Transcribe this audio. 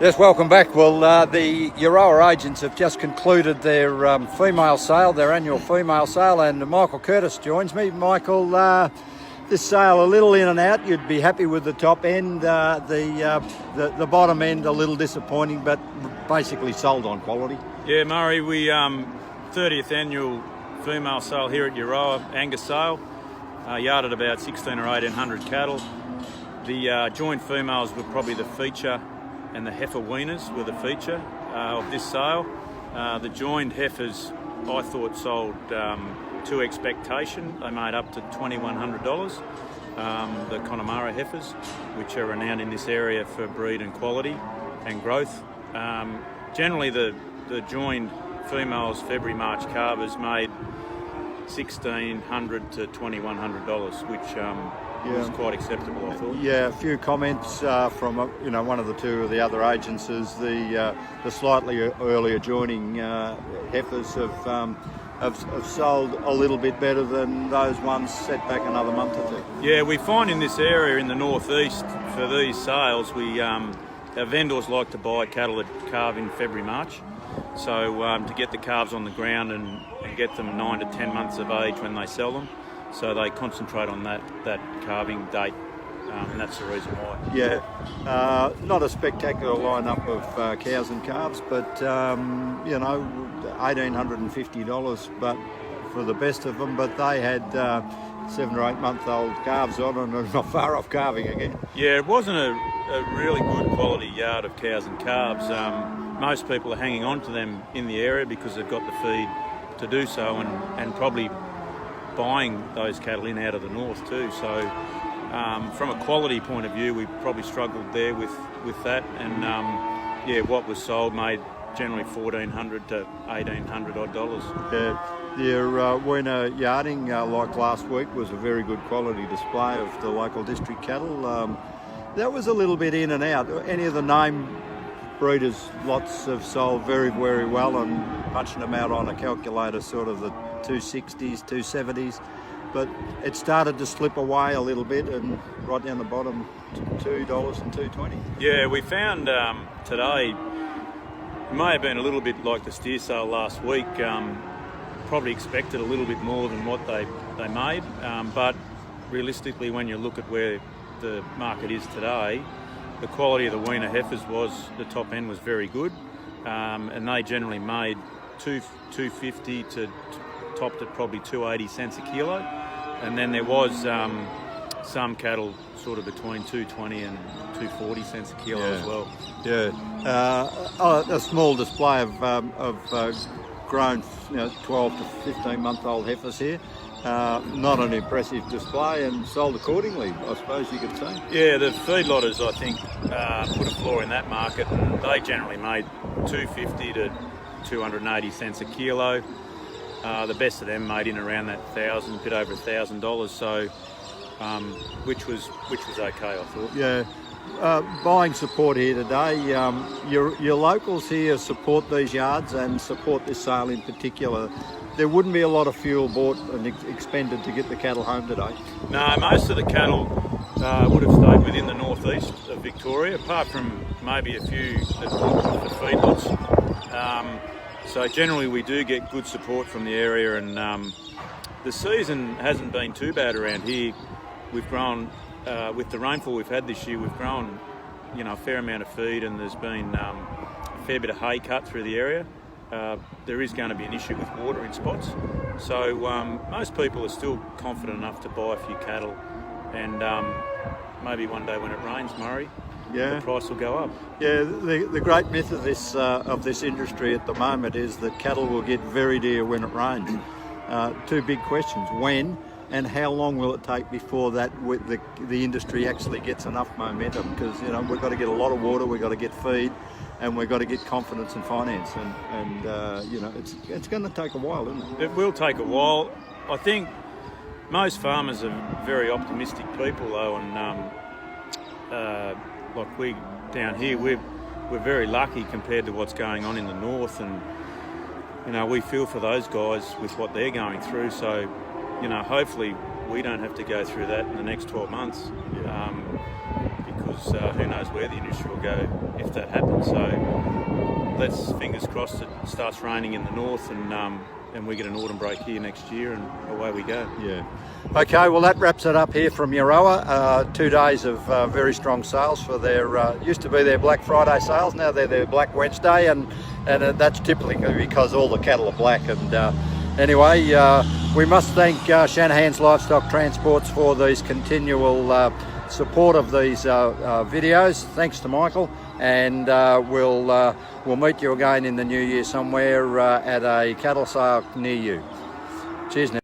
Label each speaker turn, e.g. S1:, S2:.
S1: Yes, welcome back. Well, the Euroa agents have just concluded their female sale, their annual female sale, and Michael Curtis joins me. Michael, this sale a little in and out. You'd be happy with the top end, the bottom end a little disappointing, but basically sold on quality.
S2: Yeah, Murray, we 30th annual female sale here at Euroa, Angus sale, yarded about 16 or 1800 cattle. The joined females were probably the feature, and the heifer weaners were the feature of this sale. The joined heifers, I thought, sold to expectation. They made up to $2,100. The Connemara heifers, which are renowned in this area for breed and quality and growth. Generally, the joined females, February, March calvers made $1,600 to $2,100, which was quite acceptable, I thought.
S1: Yeah, a few comments from one of the two of the other agencies. The slightly earlier joining heifers have sold a little bit better than those ones set back another month or two.
S2: Yeah, we find in this area in the northeast for these sales, our vendors like to buy cattle that calve in February, March. So to get the calves on the ground and get them 9 to 10 months of age when they sell them. So they concentrate on that calving date, and that's the reason why.
S1: Yeah, not a spectacular lineup of cows and calves, but $1,850, but for the best of them. But they had 7 or 8 month old calves on, and are not far off calving again.
S2: Yeah, it wasn't a really good quality yard of cows and calves. Most people are hanging on to them in the area because they've got the feed to do so, and probably buying those cattle in out of the north too. So from a quality point of view, we probably struggled there with that, and what was sold made generally $1,400 to $1,800 odd dollars.
S1: Your winter yarding, like last week, was a very good quality display of the local district cattle. That was a little bit in and out. Any of the name breeders lots have sold very, very well, and punching them out on a calculator, sort of the 260s, 270s, but it started to slip away a little bit, and right down the bottom, $2 and $2.20.
S2: Yeah, we found today, it may have been a little bit like the steer sale last week. Probably expected a little bit more than what they made, but realistically, when you look at where the market is today, the quality of the weaner heifers the top end was very good, and they generally made $2.50 to topped at probably 2.80 cents a kilo, and then there was some cattle sort of between 2.20 and 2.40 cents a kilo as well.
S1: Yeah, a small display of grown 12 to 15 month old heifers here. Not an impressive display, and sold accordingly, I suppose you could say.
S2: Yeah, the feedlotters, I think, put a floor in that market, and they generally made $2.50 to 280 cents a kilo. The best of them made in around that $1,000, bit over $1,000, so which was okay, I thought.
S1: Yeah. Buying support here today. Your locals here support these yards and support this sale in particular. There wouldn't be a lot of fuel bought and expended to get the cattle home today.
S2: No, most of the cattle would have stayed within the northeast of Victoria, apart from maybe a few that were for feedlots. So generally we do get good support from the area, and the season hasn't been too bad around here. We've grown, with the rainfall we've had this year, we've grown a fair amount of feed, and there's been a fair bit of hay cut through the area. There is going to be an issue with water in spots, so most people are still confident enough to buy a few cattle, and maybe one day when it rains, Murray, the price will go up.
S1: Yeah, the great myth of this industry at the moment is that cattle will get very dear when it rains. Two big questions: when, and how long will it take before that the industry actually gets enough momentum? Because we've got to get a lot of water, we've got to get feed, and we've got to get confidence and finance, and it's going to take a while, isn't it?
S2: It will take a while. I think most farmers are very optimistic people, though, and like we down here, we're very lucky compared to what's going on in the north, and we feel for those guys with what they're going through. So, hopefully we don't have to go through that in the next 12 months, because because who knows where the industry will go if that happens. So let's fingers crossed it starts raining in the north and we get an autumn break here next year and away we go.
S1: Yeah. Okay, well that wraps it up here from Euroa. 2 days of very strong sales for their, used to be their Black Friday sales, now they're their Black Wednesday, and that's typically because all the cattle are black. And anyway, we must thank Shanahan's Livestock Transports for these continual support of these videos. Thanks to Michael, and we'll meet you again in the new year somewhere at a cattle sale near you. Cheers now.